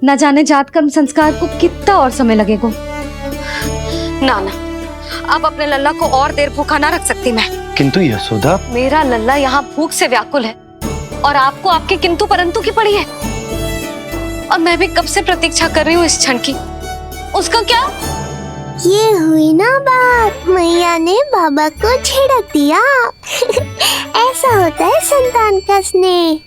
न जाने जात कर्म संस्कार को कितना और समय लगेगा। ना ना, अब अपने लल्ला को और देर भूखा ना रख सकती मैं। किंतु यशोदा, मेरा लल्ला यहाँ भूख से व्याकुल है और आपको आपके किंतु परंतु की पड़ी है। और मैं भी कब से प्रतीक्षा कर रही हूँ इस क्षण की। उसका क्या? ये हुई ना बात, मैया ने बाबा को झिड़क दिया। ऐसा होता है संतान का स्नेह।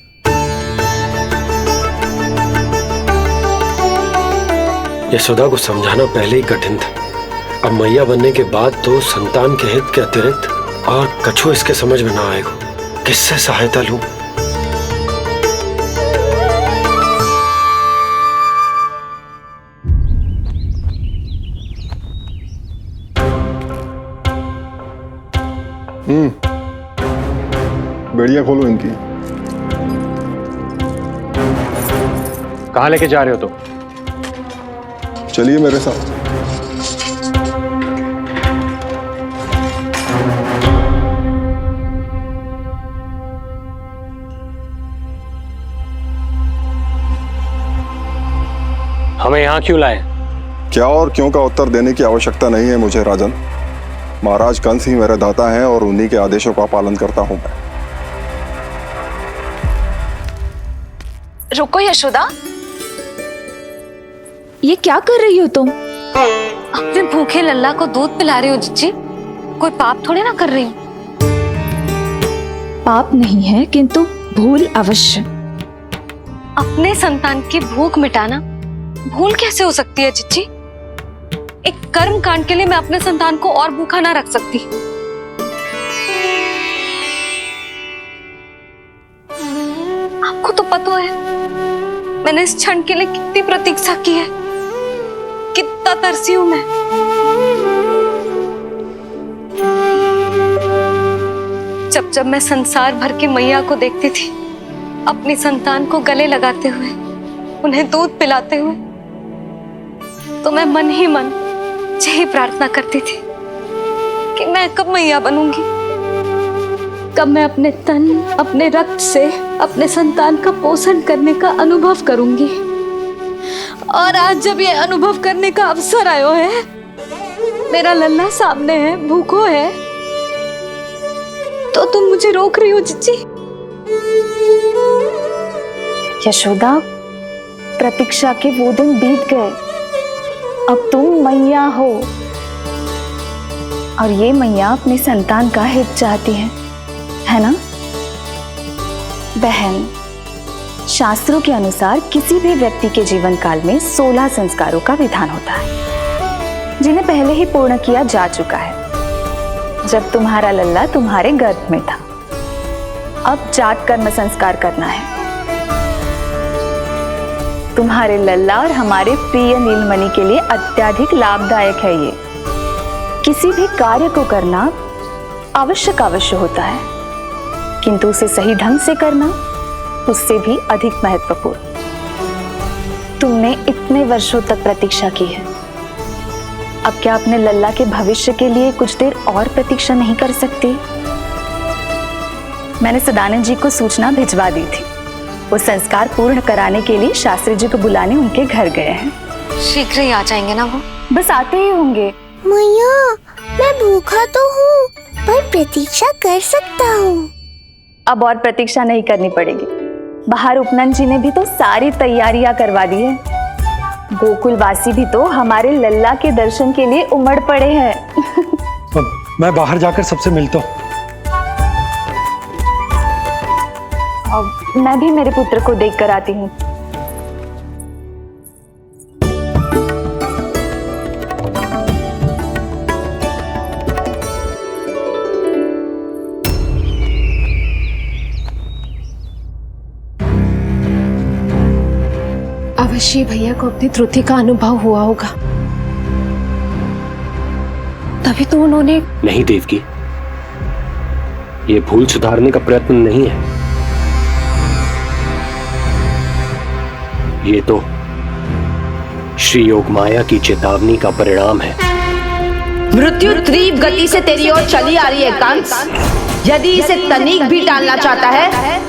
यशोदा को समझाना पहले ही कठिन था। अब मैया बनने के बाद तो संतान के हित के अतिरिक्त और कछु इसके समझ में ना आएगा। किससे सहायता लूं? बेड़ियां खोलो इनकी। कहाँ लेके जा रहे हो तुम? चलिए मेरे साथ। हमें यहाँ क्यों लाए? क्या और क्यों का उत्तर देने की आवश्यकता नहीं है मुझे राजन। महाराज कंस ही मेरे दाता हैं और उन्हीं के आदेशों का पालन करता हूं मैं। रुको यशोदा, ये क्या कर रही हो तुम? अपने भूखे लल्ला को दूध पिला रही हो जिज्जी। कोई पाप थोड़े ना कर रही हूँ। पाप नहीं है, किंतु भूल अवश्य। अपने संतान की भूख मिटाना भूल कैसे हो सकती है जिज्जी? एक कर्म कांड के लिए मैं अपने संतान को और भूखा ना रख सकती। आपको तो पता है मैंने इस क्षण के लिए कितनी प्रतीक्षा की है, कितना तरसी हूं मैं। जब जब मैं संसार भर की मैया को देखती थी अपनी संतान को गले लगाते हुए, उन्हें दूध पिलाते हुए, तो मैं मन ही मन यही प्रार्थना करती थी कि मैं कब मैया बनूंगी, कब मैं अपने तन अपने रक्त से अपने संतान का पोषण करने का अनुभव करूंगी। और आज जब ये अनुभव करने का अवसर आयो है, मेरा लल्ला सामने है, भूखो है, तो तुम मुझे रोक रही हो जिज्जी? यशोदा, प्रतीक्षा के वो दिन बीत गए। अब तुम मैया हो और ये मैया अपने संतान का हित चाहती है ना बहन? शास्त्रों के अनुसार किसी भी व्यक्ति के जीवन काल में 16 संस्कारों का विधान होता है, जिन्हें पहले ही पूर्ण किया जा चुका है जब तुम्हारा लल्ला तुम्हारे गर्भ में था। अब जात कर्म संस्कार करना है। तुम्हारे लल्ला और हमारे प्रिय नीलमणि के लिए अत्यधिक लाभदायक है ये। किसी भी कार्य को करना अवश्य होता है, किंतु उसे सही ढंग से करना उससे भी अधिक महत्वपूर्ण। तुमने इतने वर्षों तक प्रतीक्षा की है, अब क्या अपने लल्ला के भविष्य के लिए कुछ देर और प्रतीक्षा नहीं कर सकती? मैंने सदानंद जी को सूचना भिजवा दी थी। वो संस्कार पूर्ण कराने के लिए शास्त्री जी को बुलाने उनके घर गए हैं। शीघ्र ही आ जाएंगे ना वो? बस आते ही होंगे। मैया, मैं भूखा तो हूँ पर प्रतीक्षा कर सकता हूँ। अब और प्रतीक्षा नहीं करनी पड़ेगी। बाहर उपनंद जी ने भी तो सारी तैयारियां करवा दी है। गोकुलवासी भी तो हमारे लल्ला के दर्शन के लिए उमड़ पड़े हैं। मैं बाहर जाकर सबसे मिलता हूँ। मैं भी मेरे पुत्र को देख कर आती हूँ। अवश्य भैया को अपनी त्रुटि का अनुभव हुआ होगा, तभी तो उन्होंने। नहीं देवकी, ये भूल सुधारने का प्रयत्न नहीं है। ये तो श्री योग माया की चेतावनी का परिणाम है। मृत्यु तीव्र गति से तेरी ओर चली आ रही है कंस। यदि इसे तनिक भी टालना चाहता है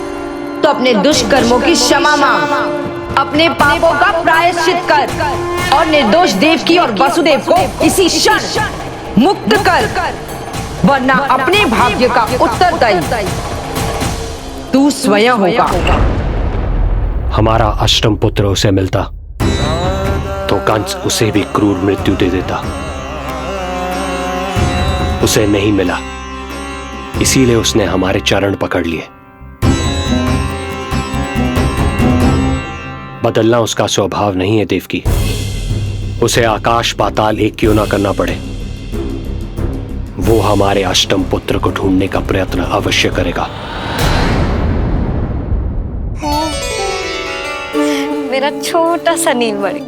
तो अपने दुष्कर्मों की क्षमा मांग। अपने पापों का प्रायश्चित कर और निर्दोष देवकी और वसुदेव को इसी क्षण मुक्त कर, वरना अपने भाग्य का उत्तरदायी तू स्वयं होगा। हमारा अष्टम पुत्र उसे मिलता तो कंस उसे भी क्रूर मृत्यु दे देता। उसे नहीं मिला, इसीलिए उसने हमारे चरण पकड़ लिए। बदलना उसका स्वभाव नहीं है देवकी। उसे आकाश पाताल एक क्यों ना करना पड़े, वो हमारे अष्टम पुत्र को ढूंढने का प्रयत्न अवश्य करेगा। मेरा छोटा सा नीलमणि,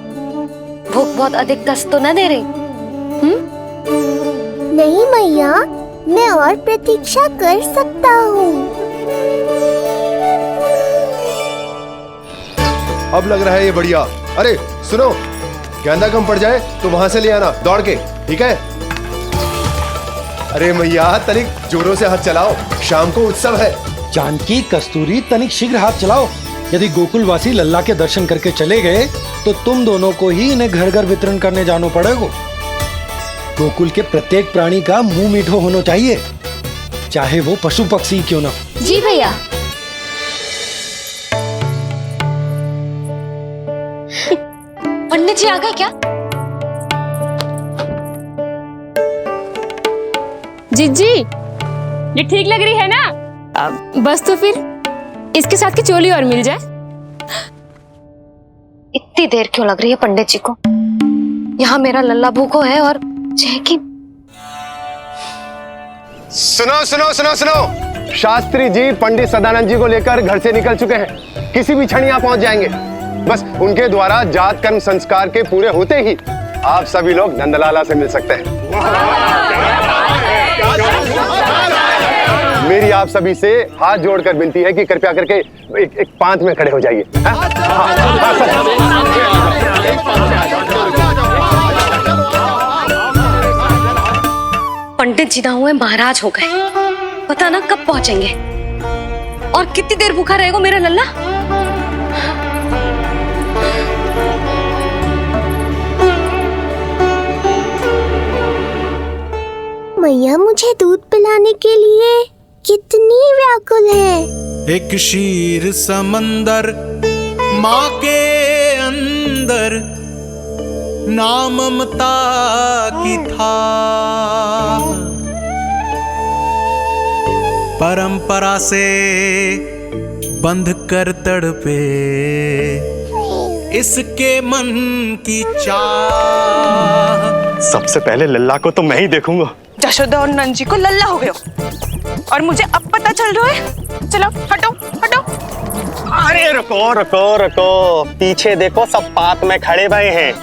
भूख बहुत अधिक कष्ट तो न दे रही? नहीं मैया, मैं और प्रतीक्षा कर सकता हूँ। अब लग रहा है ये बढ़िया। अरे सुनो, गेंदा कम पड़ जाए तो वहां से ले आना दौड़ के, ठीक है? अरे मैया तनिक जोरों से हाथ चलाओ, शाम को उत्सव है। जानकी, कस्तूरी, तनिक शीघ्र हाथ चलाओ। यदि गोकुलवासी लल्ला के दर्शन करके चले गए तो तुम दोनों को ही इन्हें घर घर वितरण करने जाना पड़ेगा। गोकुल के प्रत्येक प्राणी का मुंह मीठो होना चाहिए, चाहे वो पशु पक्षी क्यों ना। जी भैया। पंडित जी आ गए क्या? जीजी, ये ठीक लग रही है ना? बस तो फिर इसके साथ की चोली और मिल जाए। इतनी देर क्यों लग रही है पंडित जी को? यहाँ मेरा लल्ला भूखो है और चहकी। सुनो सुनो सुनो सुनो, शास्त्री जी पंडित सदानंद जी को लेकर घर से निकल चुके हैं। किसी भी क्षण यहाँ पहुंच जाएंगे। बस उनके द्वारा जात कर्म संस्कार के पूरे होते ही आप सभी लोग नंदलाला से मिल सकते हैं। मेरी आप सभी से हाथ जोड़कर विनती है कि कृपया करके एक पांत में खड़े हो जाइए। पंडित जी ना हुए महाराज हो गए, पता ना कब पहुंचेंगे और कितनी देर भूखा रहेगा मेरा लल्ला। मैया मुझे दूध पिलाने के लिए कितनी व्याकुल है। एक शीर समंदर माँ के अंदर, नाम ममता की था। परंपरा से बंध कर तड़पे इसके मन की चाह। सबसे पहले लल्ला को तो मैं ही देखूंगा। जशोदा और नंद जी को लल्ला हो गए और मुझे अब पता चल रहा है। चलो हटो हटो। अरे रुको रुको रुको, पीछे देखो, सब पात में खड़े भये हैं।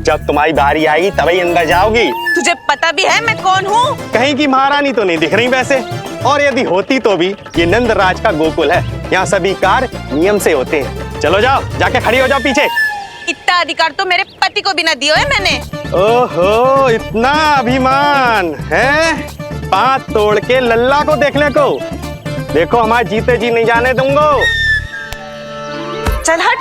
जब तुम्हारी बारी आएगी तभी अंदर जाओगी। तुझे पता भी है मैं कौन हूँ? कहीं की महारानी तो नहीं दिख रही वैसे, और यदि होती तो भी ये नंदराज का गोकुल है, यहाँ सभी कार्य नियम से होते हैं। चलो जाओ, जाके खड़ी हो जाओ पीछे। इतना अधिकार तो मेरे पति को भी ना दिया है मैंने। ओहो, इतना अभिमान है? पांव तोड़ के लल्ला को देखने को। देखो हमारे जीते जी नहीं जाने दूंगा। चल हट।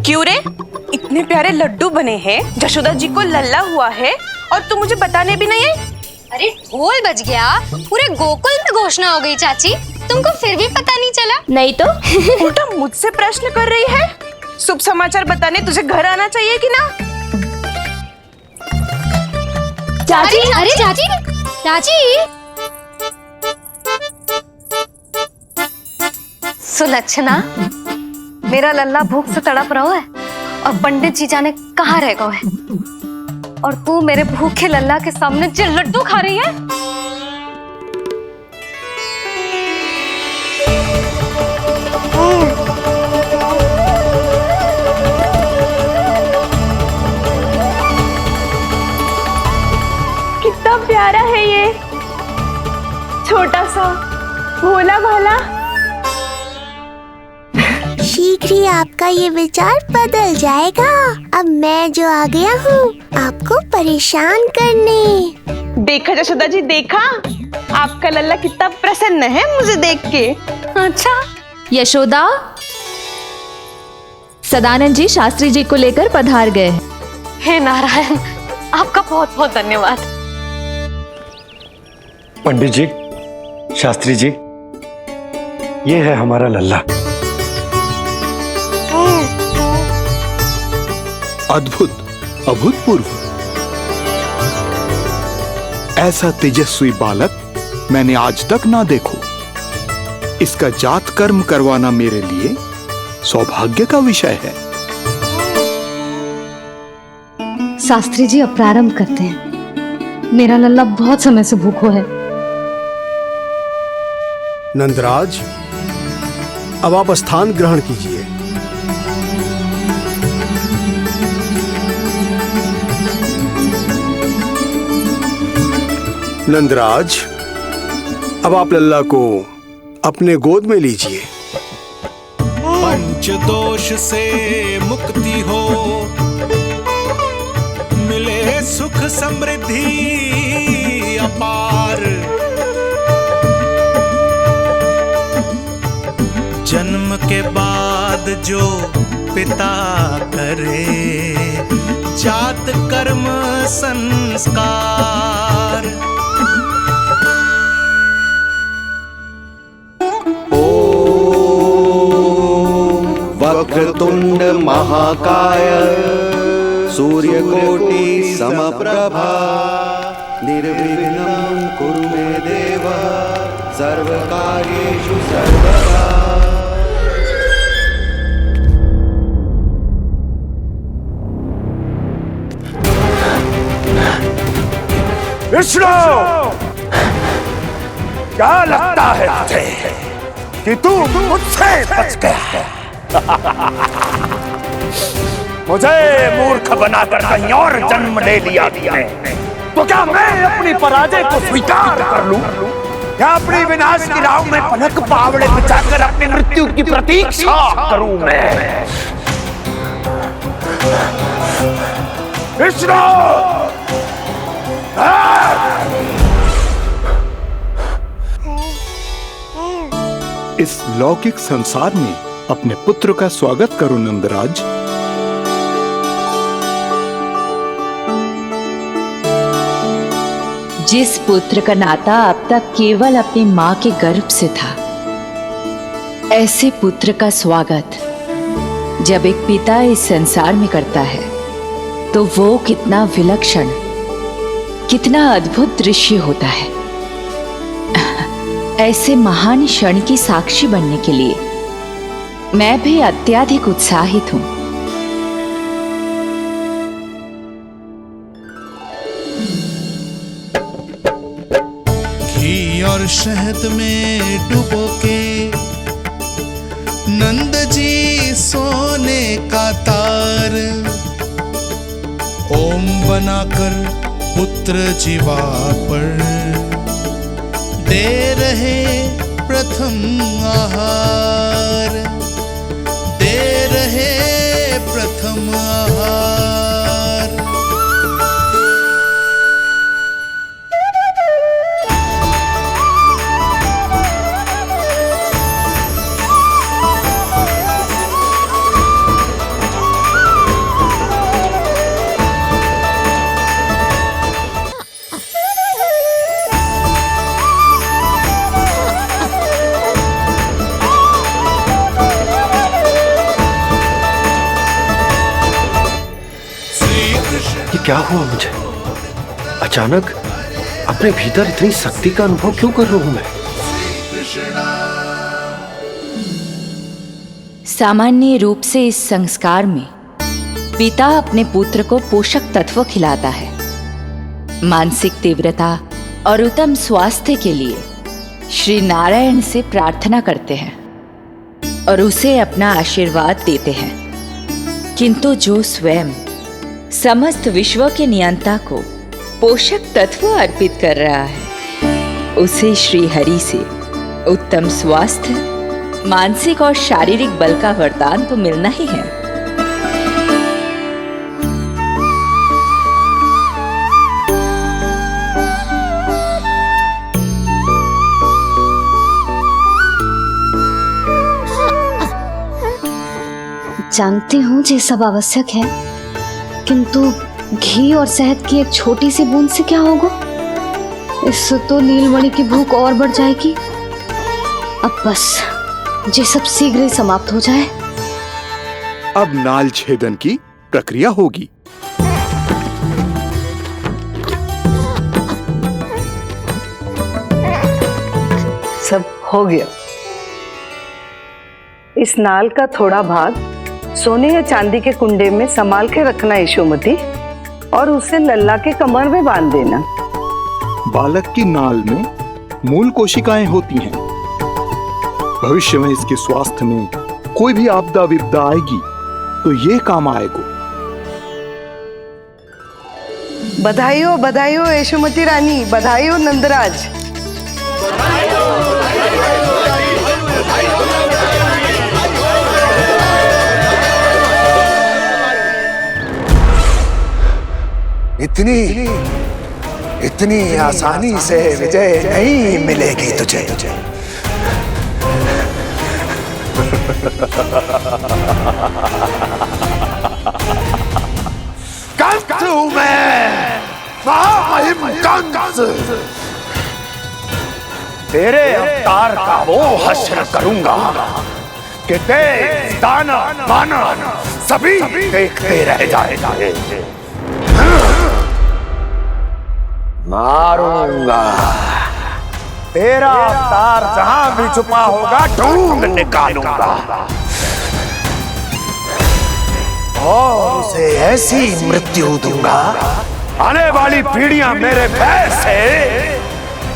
क्यों रे, इतने प्यारे लड्डू बने हैं, जशोदा जी को लल्ला हुआ है और तुम मुझे बताने भी नहीं है? अरे ढोल बज गया, पूरे गोकुल में घोषणा हो गई चाची, तुमको फिर भी पता नहीं चला? नहीं तो उल्टा मुझसे प्रश्न कर रही है। शुभ समाचार बताने तुझे घर आना चाहिए कि ना? चाची, अरे चाची, चाची। सुलक्षणा, मेरा लल्ला भूख से तड़प रहा है और पंडित जी जाने कहाँ रह गए हैं, और तू मेरे भूखे लल्ला के सामने जो लड्डू खा रही है। कितना प्यारा है ये, छोटा सा भोला भाला। शीघ्र ही आपका ये विचार बदल जाएगा। अब मैं जो आ गया हूँ आपको परेशान करने। देखा यशोदा जी, देखा आपका लल्ला कितना प्रसन्न है मुझे देख के। अच्छा यशोदा, सदानंद जी शास्त्री जी को लेकर पधार गए हैं। हे नारायण, आपका बहुत बहुत धन्यवाद। पंडित जी, शास्त्री जी, ये है हमारा लल्ला। अद्भुत, अभूतपूर्व। ऐसा तेजस्वी बालक मैंने आज तक ना देखो। इसका जात कर्म करवाना मेरे लिए सौभाग्य का विषय है। शास्त्री जी अब प्रारंभ करते हैं। मेरा लल्ला बहुत समय से भूखो है। नंदराज, अब आप स्थान ग्रहण कीजिए। नंदराज, अब आप लल्ला को अपने गोद में लीजिए। पंच दोष से मुक्ति हो, मिले सुख समृद्धि अपार। जन्म के बाद जो पिता करे, जात कर्म संस्कार। वक्रतुंड महाकाय, सूर्यकोटि समप्रभा, निर्विघ्नं कुरु मे देव, सर्वकार्येषु सर्वदा। विष्णु, क्या लगता है तुझे कि तू मुझसे बच गया? मुझे मूर्ख बनाकर कहीं और जन्म ले लिया है, तो क्या मैं अपनी पराजय को स्वीकार कर लूं? क्या अपनी विनाश की राह में पलक पावड़े बचाकर अपनी मृत्यु की प्रतीक्षा करूं मैं? विष्णु, इस लौकिक संसार में अपने पुत्र का स्वागत करो नंदराज। जिस पुत्र का नाता अब तक केवल अपनी मां के गर्भ से था, ऐसे पुत्र का स्वागत जब एक पिता इस संसार में करता है तो वो कितना विलक्षण, कितना अद्भुत दृश्य होता है। ऐसे महान क्षण की साक्षी बनने के लिए मैं भी अत्यधिक उत्साहित हूं। घी और शहद में डुबो के नंद जी सोने का तार, ओम बनाकर पुत्र जीवा पर दे रहे प्रथम आहार, दे रहे प्रथम आहार। क्या हुआ मुझे? अचानक अपने भीतर इतनी शक्ति का अनुभव क्यों कर रहा हूं मैं? सामान्य रूप से इस संस्कार में पिता अपने पुत्र को पोषक तत्व खिलाता है। मानसिक तीव्रता और उत्तम स्वास्थ्य के लिए श्री नारायण से प्रार्थना करते हैं और उसे अपना आशीर्वाद देते हैं। किंतु जो स्वयं समस्त विश्व के नियंता को पोषक तत्व अर्पित कर रहा है, उसे श्री हरि से उत्तम स्वास्थ्य मानसिक और शारीरिक बल का वरदान तो मिलना ही है। जानती हूँ ये सब आवश्यक है, किंतु घी और शहद की एक छोटी सी बूंद से क्या होगा? इससे तो नीलमणि की भूख और बढ़ जाएगी। अब बस ये सब शीघ्र ही समाप्त हो जाए। अब नाल छेदन की प्रक्रिया होगी। सब हो गया। इस नाल का थोड़ा भाग सोने या चांदी के कुंडे में संभाल के रखना यशोमती, और उसे लल्ला के कमर में बांध देना। बालक की नाल में मूल कोशिकाएं होती हैं। भविष्य में इसके स्वास्थ्य में कोई भी आपदा विपदा आएगी तो ये काम आएगा। बधाई हो यशोमती रानी, बधाई हो नंदराज। इतनी आसानी से विजय नहीं मिलेगी तुझे। कंस हूं मैं, महामहिम कंस। तेरे अवतार का वो हश्र करूंगा कि देश, दानव, मानव सभी देखते रह जाएंगे। मारूंगा तेरा अवतार, जहां भी छुपा होगा ढूंढ निकालूंगा और उसे ऐसी मृत्यु दूंगा, आने वाली पीढ़ियां मेरे भय से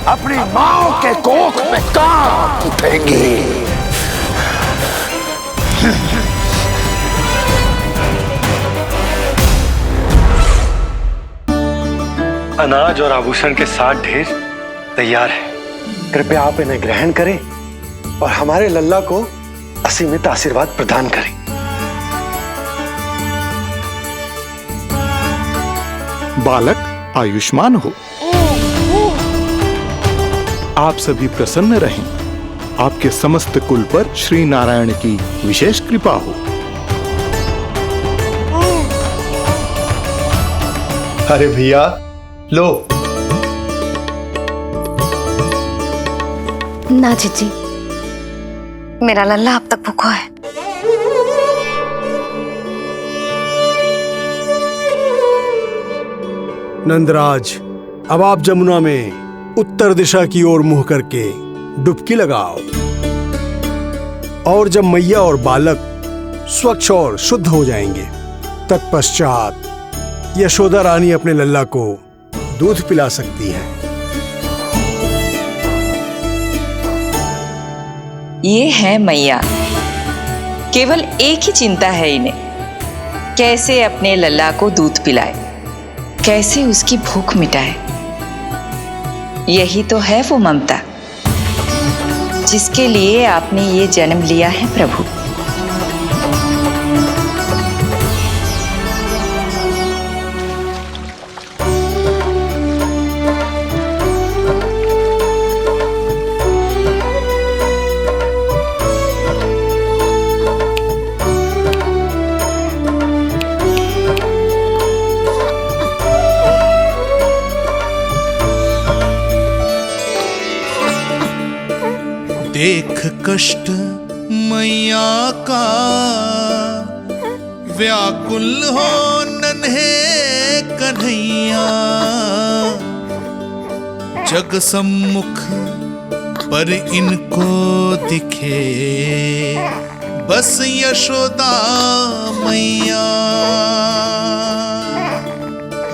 अपनी मां के कोख में कांप उठेंगी। अनाज और आभूषण के 7 ढेर तैयार है। कृपया आप इन्हें ग्रहण करें और हमारे लल्ला को असीमित आशीर्वाद प्रदान करें। बालक आयुष्मान हो। आप सभी प्रसन्न रहें। आपके समस्त कुल पर श्री नारायण की विशेष कृपा हो। अरे भैया लो। ना जीजी, मेरा लल्ला अब तक भूखा है। नंदराज, अब आप जमुना में उत्तर दिशा की ओर मुंह करके डुबकी लगाओ, और जब मैया और बालक स्वच्छ और शुद्ध हो जाएंगे, तत्पश्चात यशोदा रानी अपने लल्ला को दूध पिला सकती है। ये है मैया, केवल एक ही चिंता है इन्हें, कैसे अपने लल्ला को दूध पिलाए, कैसे उसकी भूख मिटाए। यही तो है वो ममता जिसके लिए आपने ये जन्म लिया है प्रभु। देख कष्ट मैया का, व्याकुल हो नन्हे कन्हैया। जग सम्मुख पर इनको दिखे बस यशोदा मैया,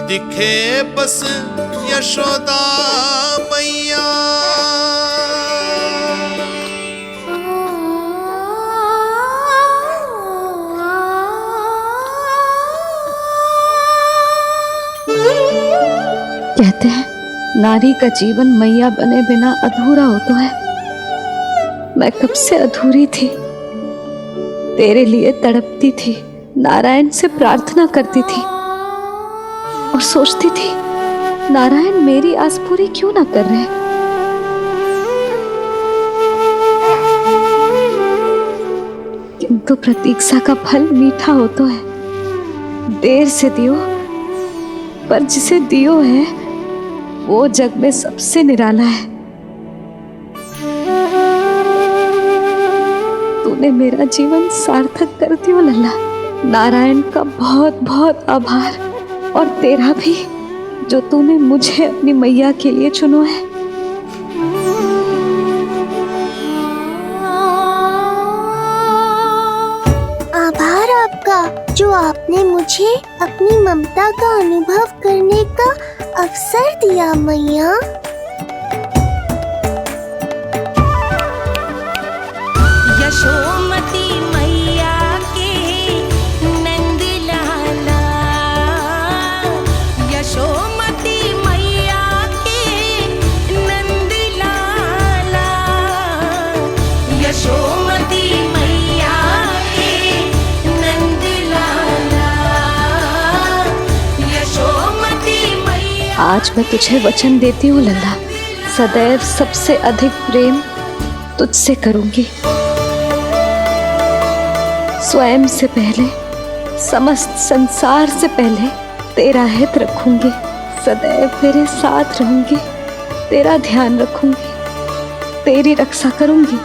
दिखे बस यशोदा मैया। कहते हैं नारी का जीवन मैया बने बिना अधूरा होता है। मैं कब से अधूरी थी, तेरे लिए तड़पती थी, नारायण से प्रार्थना करती थी और सोचती थी नारायण मेरी आस पूरी क्यों ना कर रहे। किंतु प्रतीक्षा का फल मीठा होता है, देर से दियो पर जिसे दियो है वो जग में सबसे निराला है। तूने मेरा जीवन सार्थक कर दियो लल्ला। नारायण का बहुत बहुत आभार, और तेरा भी जो तूने मुझे अपनी मैया के लिए चुनो है। आभार आपका जो आपने मुझे अपनी ममता का अनुभव करने का अवसर दिया मैया। यशोमती मैया के नंद लाला, यशोमती मैया के नंद लाला, यशोमती मैया के नंद लाला, यशोमती मैया। आज मैं तुझे वचन देती हूँ लल्ला, सदैव सबसे अधिक प्रेम तुझसे करूंगी। स्वयं से पहले, समस्त संसार से पहले तेरा हित रखूंगी। सदैव तेरे साथ रहूंगी, तेरा ध्यान रखूंगी, तेरी रक्षा करूंगी।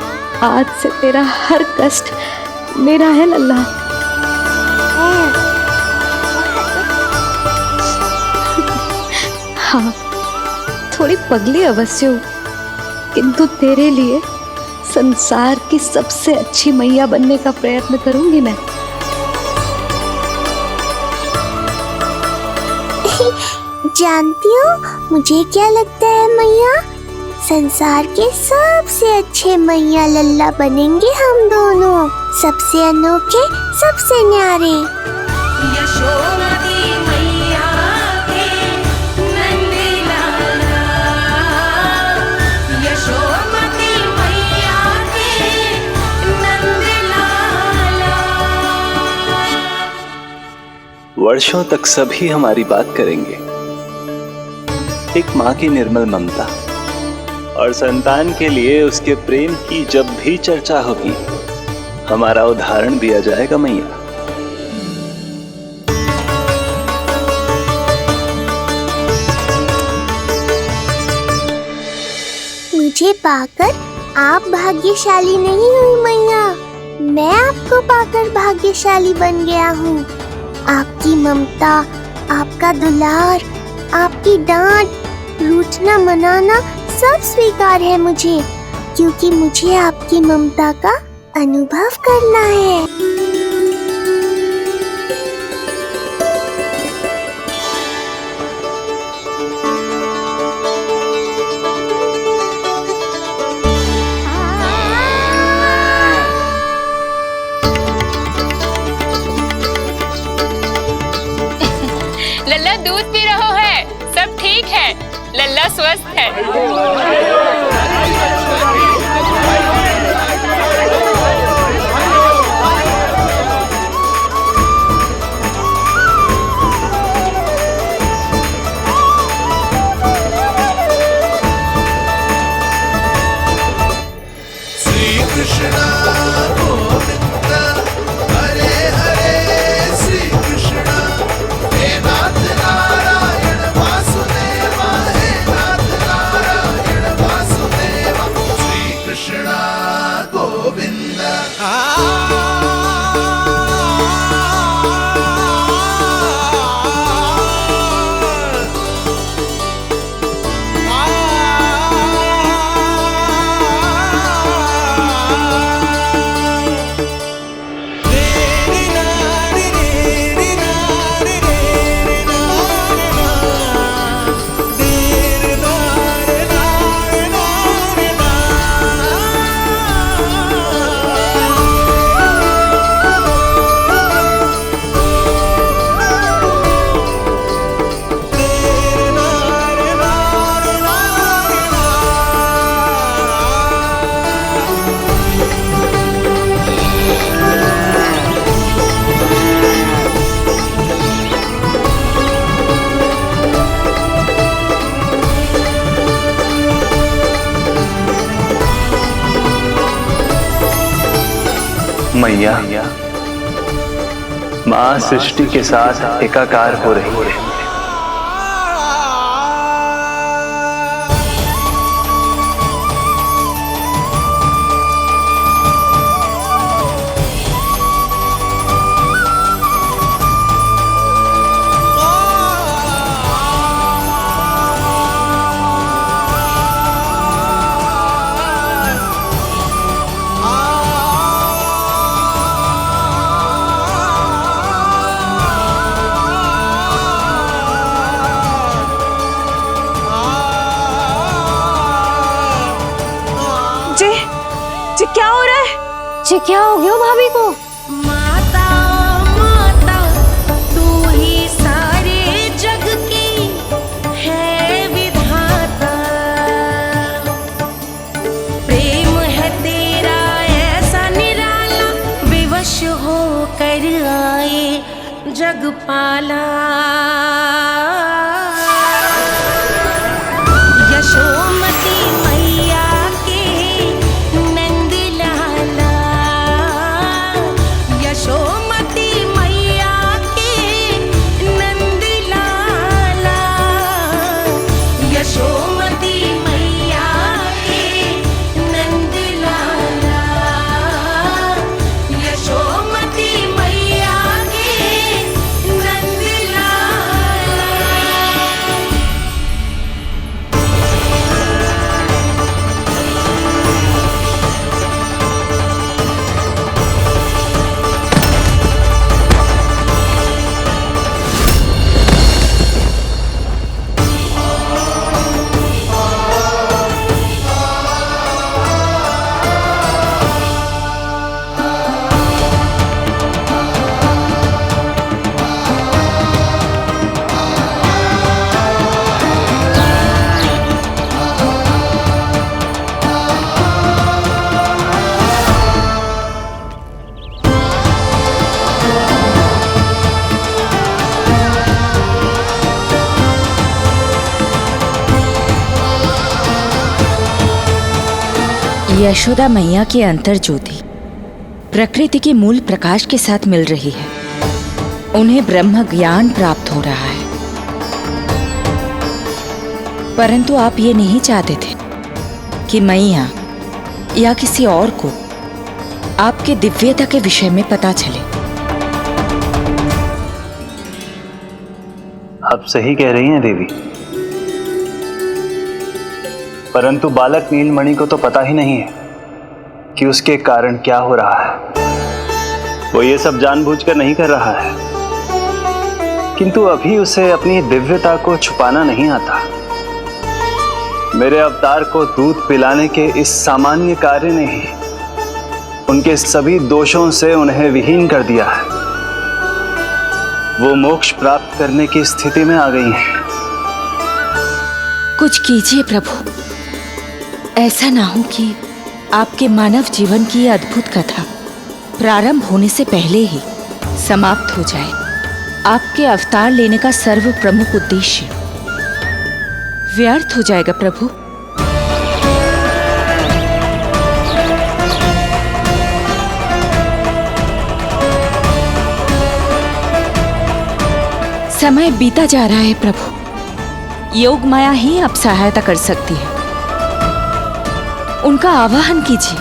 आज से तेरा हर कष्ट मेरा है लल्ला। हाँ, थोड़ी पगली अवश्य हूँ, किंतु तेरे लिए संसार की सबसे अच्छी मैया बनने का प्रयत्न करूंगी मैं। जानती हो मुझे क्या लगता है मैया, संसार के सबसे अच्छे मैया लल्ला बनेंगे हम दोनों, सबसे अनोखे, सबसे न्यारे। यशोमती मैया के नंद लाला, यशोमती मैया के नंद लाला। वर्षों तक सभी हमारी बात करेंगे। एक माँ की निर्मल ममता और संतान के लिए उसके प्रेम की जब भी चर्चा होगी, हमारा उदाहरण दिया जाएगा मैया। मुझे पाकर आप भाग्यशाली नहीं हुई मैया, मैं आपको पाकर भाग्यशाली बन गया हूँ। आपकी ममता, आपका दुलार, आपकी डांट, रूठना मनाना सब स्वीकार है मुझे, क्योंकि मुझे आपकी ममता का अनुभव करना है। लल्ला दूध पी रहा है, सब ठीक है, लल्ला स्वस्थ है। श्री कृष्ण गोविंद हरे हरे, श्री कृष्ण हे नाथ नारायण वासुदेवा, हे नाथ नारायण वासुदेवा, श्री कृष्ण गोविंद। मैया, माँ सृष्टि के साथ एकाकार हो रही है। जी क्या हो रहा है? जी क्या हो गया भाभी को? माता माता तू ही सारे जग की है विधाता, प्रेम है तेरा ऐसा निराला, विवश हो कर आए जग पाला। यशोमती मैया के नंद लाला, यशोमती मैया के नंद लाला, यशोमती मैया के नंद लाला, यशोमती मैया के नंद लाला। यशोदा मैया की अंतर ज्योति प्रकृति के मूल प्रकाश के साथ मिल रही है। उन्हें ब्रह्म ज्ञान प्राप्त हो रहा है, परंतु आप ये नहीं चाहते थे कि मैया या किसी और को आपके दिव्यता के विषय में पता चले। आप सही कह रही हैं देवी, परंतु बालक नीलमणि को तो पता ही नहीं है कि उसके कारण क्या हो रहा है। वो ये सब जानबूझकर नहीं कर रहा है, किंतु अभी उसे अपनी दिव्यता को छुपाना नहीं आता। मेरे अवतार को दूध पिलाने के इस सामान्य कार्य ने ही उनके सभी दोषों से उन्हें विहीन कर दिया है। वो मोक्ष प्राप्त करने की स्थिति में आ गई हैं। कुछ कीजिए प्रभु, ऐसा ना हो कि आपके मानव जीवन की यह अद्भुत कथा प्रारंभ होने से पहले ही समाप्त हो जाए। आपके अवतार लेने का सर्व प्रमुख उद्देश्य व्यर्थ हो जाएगा प्रभु। समय बीता जा रहा है प्रभु, योग माया ही अब सहायता कर सकती है। उनका आवाहन कीजिए,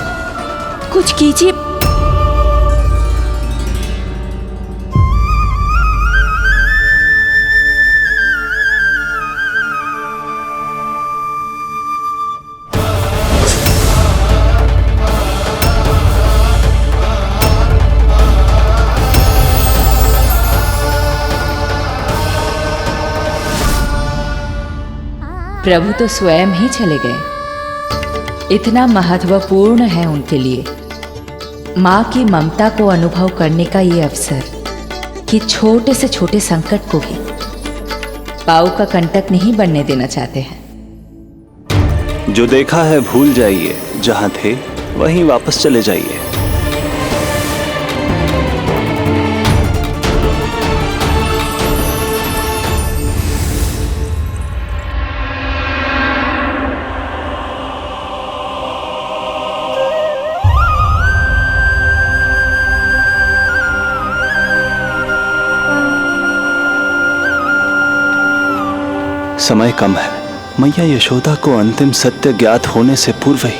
कुछ कीजिए। प्रभु तो स्वयं ही चले गए। इतना महत्वपूर्ण है उनके लिए माँ की ममता को अनुभव करने का ये अवसर कि छोटे से छोटे संकट को भी पाँव का कंटक नहीं बनने देना चाहते हैं। जो देखा है भूल जाइए, जहां थे वहीं वापस चले जाइए। समय कम है। मैया यशोदा को अंतिम सत्य ज्ञात होने से पूर्व ही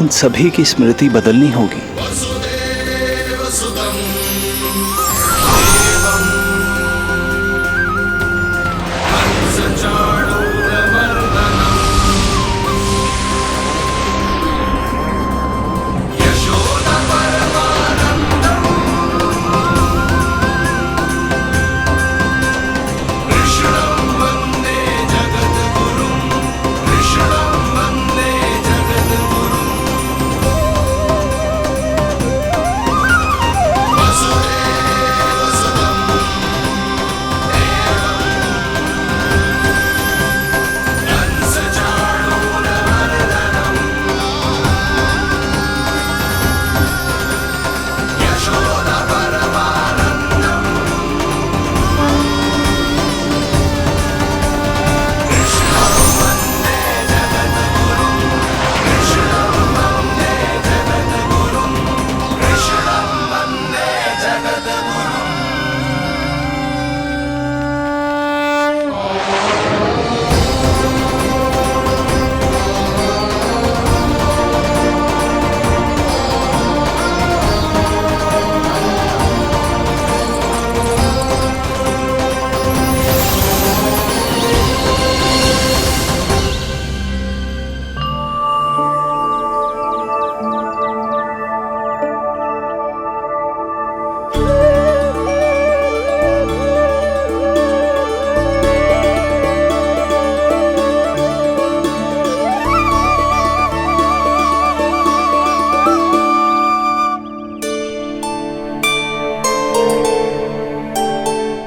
इन सभी की स्मृति बदलनी होगी।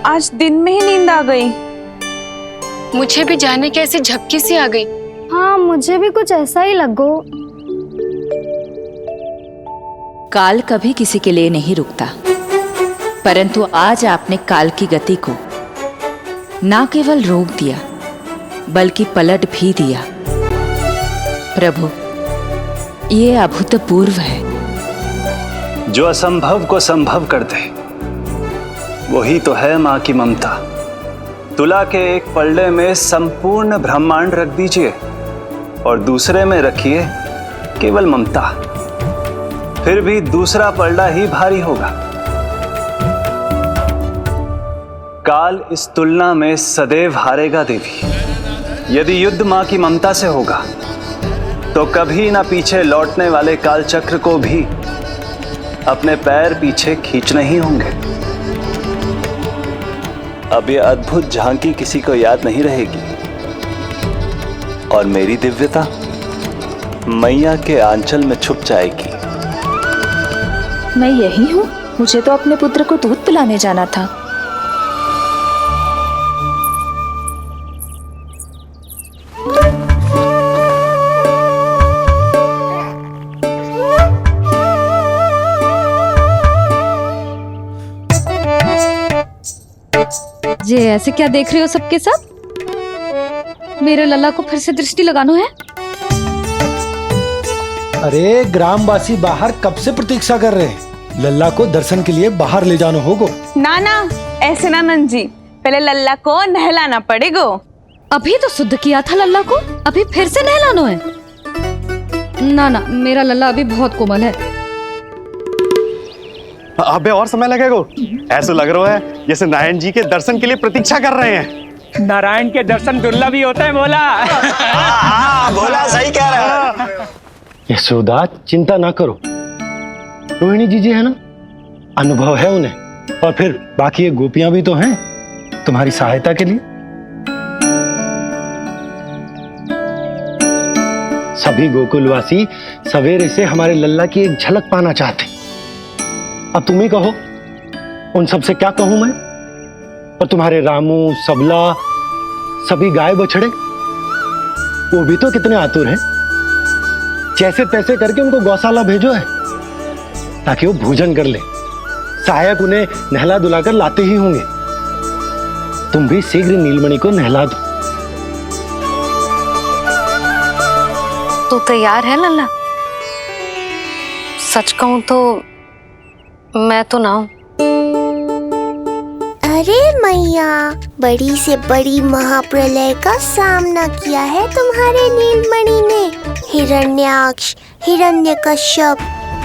आज दिन में ही नींद आ गई। मुझे भी जाने की ऐसी झपकी सी आ गई। हाँ, मुझे भी कुछ ऐसा ही लगो। काल कभी किसी के लिए नहीं रुकता, परंतु आज आपने काल की गति को ना केवल रोक दिया बल्कि पलट भी दिया। प्रभु, ये अभूतपूर्व है। जो असंभव को संभव कर दे वही तो है माँ की ममता। तुला के एक पल्ले में संपूर्ण ब्रह्मांड रख दीजिए और दूसरे में रखिए केवल ममता, फिर भी दूसरा पल्ला ही भारी होगा। काल इस तुलना में सदैव हारेगा देवी। यदि युद्ध माँ की ममता से होगा तो कभी ना पीछे लौटने वाले काल चक्र को भी अपने पैर पीछे खींचने ही होंगे। अब ये अद्भुत झांकी किसी को याद नहीं रहेगी और मेरी दिव्यता मैया के आंचल में छुप जाएगी। मैं यही हूँ। मुझे तो अपने पुत्र को दूध पिलाने जाना था। ये ऐसे क्या देख रहे हो सबके सब? मेरे लल्ला को फिर से दृष्टि लगाना है? अरे ग्रामवासी बाहर कब से प्रतीक्षा कर रहे हैं। लल्ला को दर्शन के लिए बाहर ले जाना होगा। ना ना, ऐसे ना नंद जी, पहले लल्ला को नहलाना पड़ेगा। अभी तो शुद्ध किया था लल्ला को, अभी फिर से नहलाना है? ना ना, मेरा लल्ला अभी बहुत कोमल है। अबे और समय लगेगा। ऐसा लग रहा है जैसे नारायण जी के दर्शन के लिए प्रतीक्षा कर रहे हैं। नारायण के दर्शन दुर्लभ ही होते हैं। बोला बोला सही कह रहा है। यशोदा, चिंता ना करो। रोहिणी जी है ना, अनुभव है उन्हें, और फिर बाकी ये गोपियां भी तो हैं तुम्हारी सहायता के लिए। सभी गोकुलवासी सवेरे से हमारे लल्ला की एक झलक पाना चाहते। अब तुम ही कहो, उन सब से क्या कहूं मैं? और तुम्हारे रामू, सबला, सभी गाय बछड़े, वो भी तो कितने आतुर हैं। जैसे तैसे करके उनको गौशाला भेजो है ताकि वो भोजन कर ले। सहायक उन्हें नहला धुलाकर लाते ही होंगे। तुम भी शीघ्र नीलमणि को नहला दो। तू तैयार है लल्ला? सच कहूं तो मैं तो ना हूं। अरे मैया, बड़ी से बड़ी महाप्रलय का सामना किया है तुम्हारे नीलमणि ने। हिरण्याक्ष, हिरण्यकश्यप,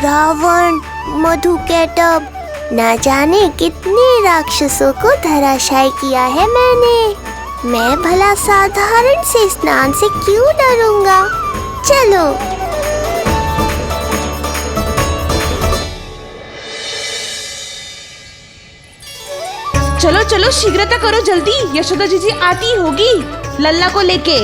रावण, मधुकैटभ, ना जाने कितने राक्षसों को धराशायी किया है मैंने। मैं भला साधारण से स्नान से क्यों डरूंगा? चलो। चलो चलो शीघ्रता करो जल्दी, यशोदा जी आती होगी लल्ला को लेके।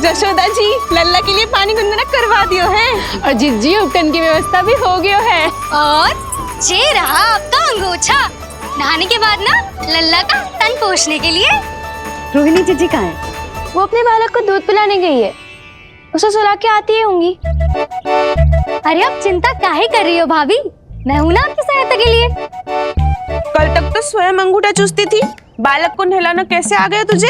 यशोदा जी लल्ला के लिए पानी गुनगुना करवा दियो है और जिज्जी उपटन की व्यवस्था भी हो गयो है। और ये रहा आपका अंगोछा, नहाने के बाद ना लल्ला का तन पोंछने के लिए। रोहिणी जीजी कहाँ है? वो अपने बालक को दूध पिलाने गई है, उसे सुला के आती ही होंगी। अरे आप चिंता काहे कर रही हो भाभी, मैं हूं ना आपकी सहायता के लिए। कल तक तो स्वयं अंगूठा चूसती थी, बालक को नहलाना कैसे आ गया तुझे?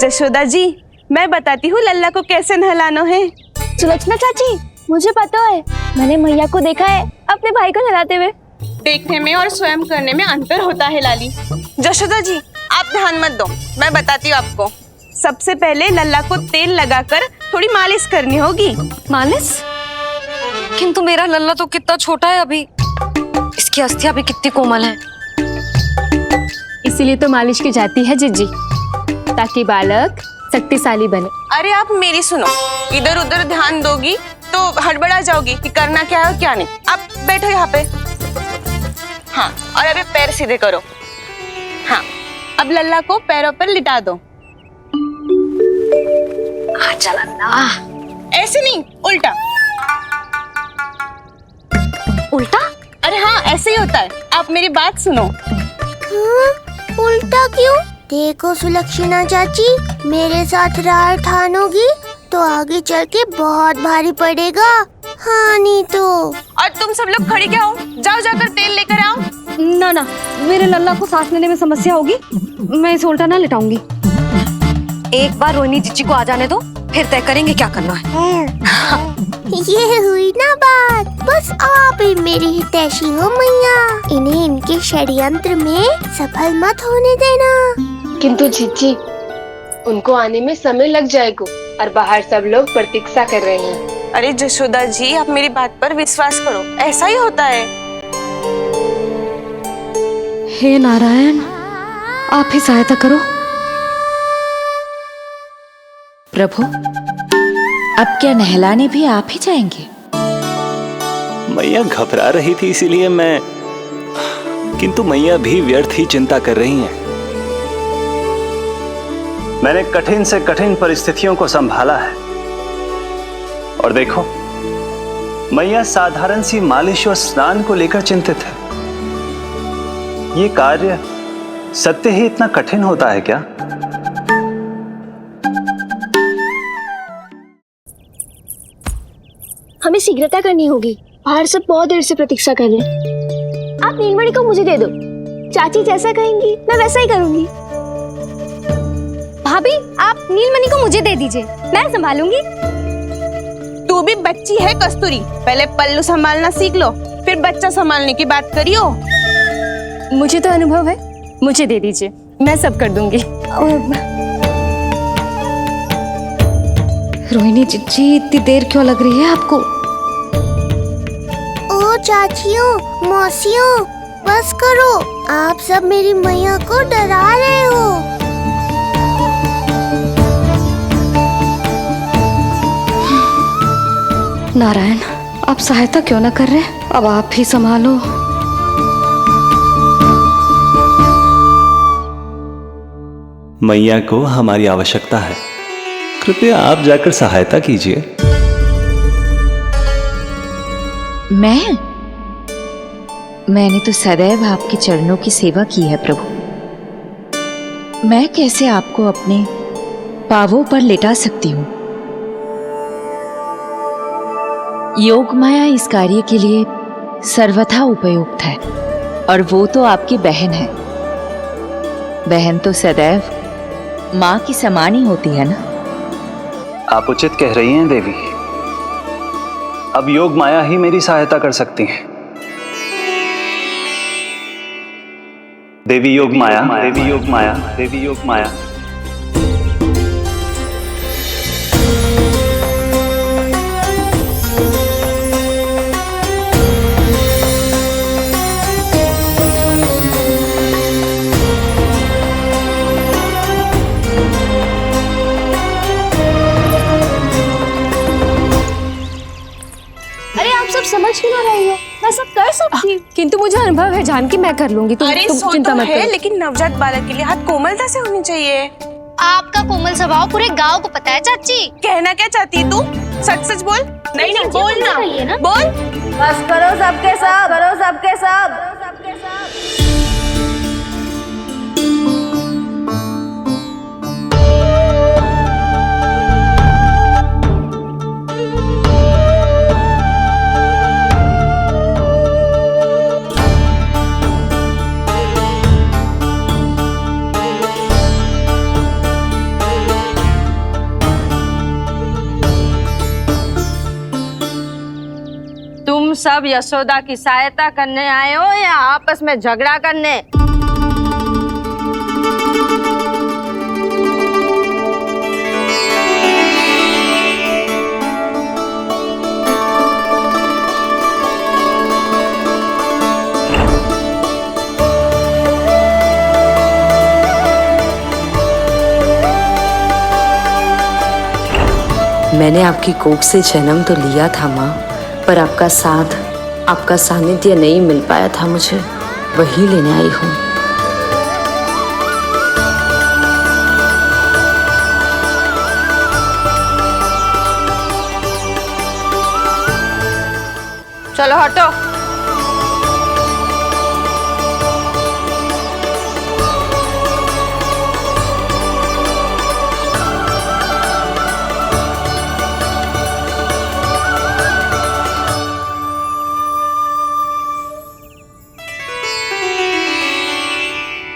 यशोदा जी मैं बताती हूँ लल्ला को कैसे नहलाना है। सुलक्षणा चाची मुझे पता है, मैंने मैया को देखा है अपने भाई को नहलाते हुए। देखने में और स्वयं करने में अंतर होता है लाली। यशोदा जी आप ध्यान मत दो, मैं बताती हूँ आपको। सबसे पहले लल्ला को तेल लगाकर थोड़ी मालिश करनी होगी। मालिश? किंतु मेरा लल्ला तो कितना छोटा है अभी, इसकी अस्थियां भी कितनी कोमल है। इसीलिए तो मालिश की जाती है जिज्जी, ताकि बालक शक्तिशाली बने। अरे आप मेरी सुनो, इधर उधर ध्यान दोगी तो हड़बड़ा जाओगी कि करना क्या है और क्या नहीं। आप बैठो यहाँ पे। हाँ, और अभी पैर सीधे करो। हाँ, अब लल्ला को पैरों पर लिटा दो। आजा लल्ला। ऐसे नहीं, उल्टा। उल्टा? अरे हाँ ऐसे ही होता है, आप मेरी बात सुनो। हाँ, उल्टा क्यों? देखो सुलक्षणा चाची, मेरे साथ राह ठानोगी तो आगे चल के बहुत भारी पड़ेगा। हाँ नहीं तो। और तुम सब लोग खड़े क्या हो? जाओ जाकर तेल लेकर आओ। ना ना, मेरे लल्ला को सांस लेने में समस्या होगी, मैं इसे उल्टा ना लिटाऊंगी। एक बार रोहिणी जीजी को आ जाने दो, फिर तय करेंगे क्या करना है। ये हुई ना बात, बस आप ही मेरी हितैषी हो मैया। इन्हें इनके षड्यंत्र में सफल मत होने देना। किंतु जीजी उनको आने में समय लग जाएगा और बाहर सब लोग प्रतीक्षा कर रहे हैं। अरे यशोदा जी आप मेरी बात पर विश्वास करो, ऐसा ही होता है। हे नारायण, आप ही सहायता करो। प्रभु, अब क्या नहलाने भी आप ही जाएंगे? मैया घबरा रही थी इसीलिए मैं, किंतु मैया भी व्यर्थ ही चिंता कर रही हैं। मैंने कठिन से कठिन परिस्थितियों को संभाला है और देखो मैया साधारण सी मालिश और स्नान को लेकर चिंतित है। ये कार्य सत्य ही इतना कठिन होता है क्या? हमें शीघ्रता करनी होगी, बाहर सब बहुत देर से प्रतीक्षा कर रहे हैं। आप नीलमणि को मुझे दे दो, चाची जैसा कहेंगी मैं वैसा ही करूंगी। भाभी आप नीलमणि को मुझे दे दीजिए, मैं संभालूंगी। तू भी बच्ची है कस्तूरी, पहले पल्लू संभालना सीख लो, फिर बच्चा संभालने की बात करियो। मुझे तो अनुभव है, मुझे दे दीजिए, मैं सब कर दूंगी। रोहिणी जीजी इतनी देर क्यों लग रही है आपको? ओ चाचियों, मौसियों, बस करो, आप सब मेरी मैया को डरा रहे हो। नारायण, आप सहायता क्यों ना कर रहे? अब आप ही संभालो। मैया को हमारी आवश्यकता है, कृपया आप जाकर सहायता कीजिए। मैंने तो सदैव आपके चरणों की सेवा की है प्रभु। मैं कैसे आपको अपने पांवों पर लिटा सकती हूँ? योग माया इस कार्य के लिए सर्वथा उपयुक्त है, और वो तो आपकी बहन है। बहन तो सदैव माँ की समान ही होती है ना? आप उचित कह रही हैं देवी। अब योग माया ही मेरी सहायता कर सकती हैं। देवी योग माया, देवी योग माया, देवी योग माया। अरे आप सब समझ क्यों ना रही हो? मैं सब कर सकती हूँ। किंतु मुझे अनुभव है जानकी, मैं कर लूंगी। तुम चिंता मत करो। लेकिन नवजात बालक के लिए हाथ कोमलता से होनी चाहिए। आपका कोमल स्वभाव पूरे गांव को पता है चाची। कहना क्या चाहती है तू? सच सच बोल। नहीं बोल ना, बोल। बस करो सबके सब, करो सबके सब। तुम सब यशोदा की सहायता करने आए हो या आपस में झगड़ा करने? मैंने आपकी कोख से जन्म तो लिया था माँ, पर आपका साथ, आपका सानिध्य नहीं मिल पाया था मुझे, वही लेने आई हूँ। चलो हटो।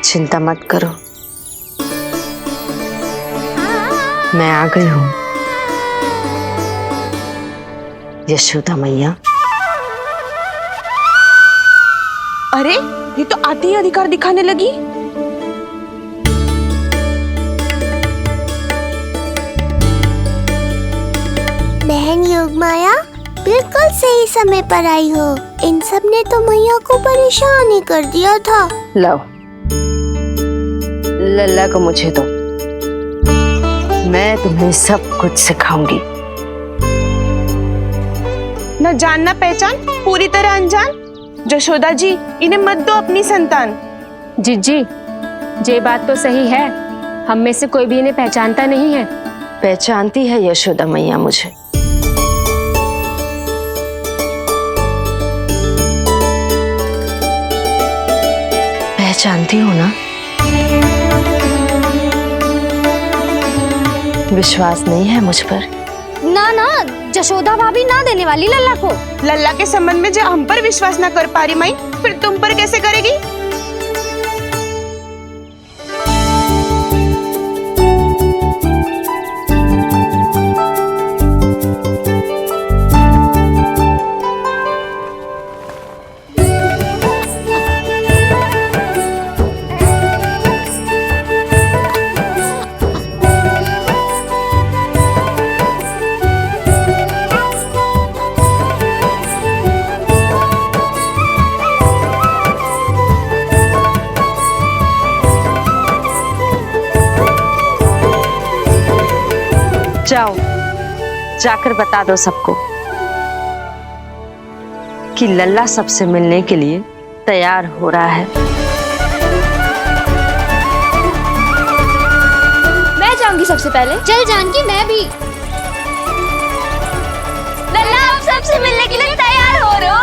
चिंता मत करो, मैं आ गई हूँ। यशोदा मैया। अरे ये तो आते ही अधिकार दिखाने लगी। बहन योगमाया, बिल्कुल सही समय पर आई हो। इन सब ने तो मैया को परेशान ही कर दिया था। लाओ लल्ला को मुझे दो, मैं तुम्हें सब कुछ सिखाऊंगी। न जान न पहचान, पूरी तरह अनजान। यशोदा जी, इन्हें मत दो अपनी संतान। जीजी, ये बात तो सही है, हम में से कोई भी इन्हें पहचानता नहीं है। पहचानती है यशोदा मैया मुझे। पहचानती हो ना? विश्वास नहीं है मुझ पर? ना ना, यशोदा भाभी ना देने वाली लल्ला को। लल्ला के संबंध में जो हम पर विश्वास न कर पा रही माई, फिर तुम पर कैसे करेगी? जाओ, जाकर बता दो सबको कि लल्ला सबसे मिलने के लिए तैयार हो रहा है। मैं जाऊंगी सबसे पहले। चल जानकी, मैं भी। लल्ला आप सबसे मिलने के लिए तैयार हो रहे हो?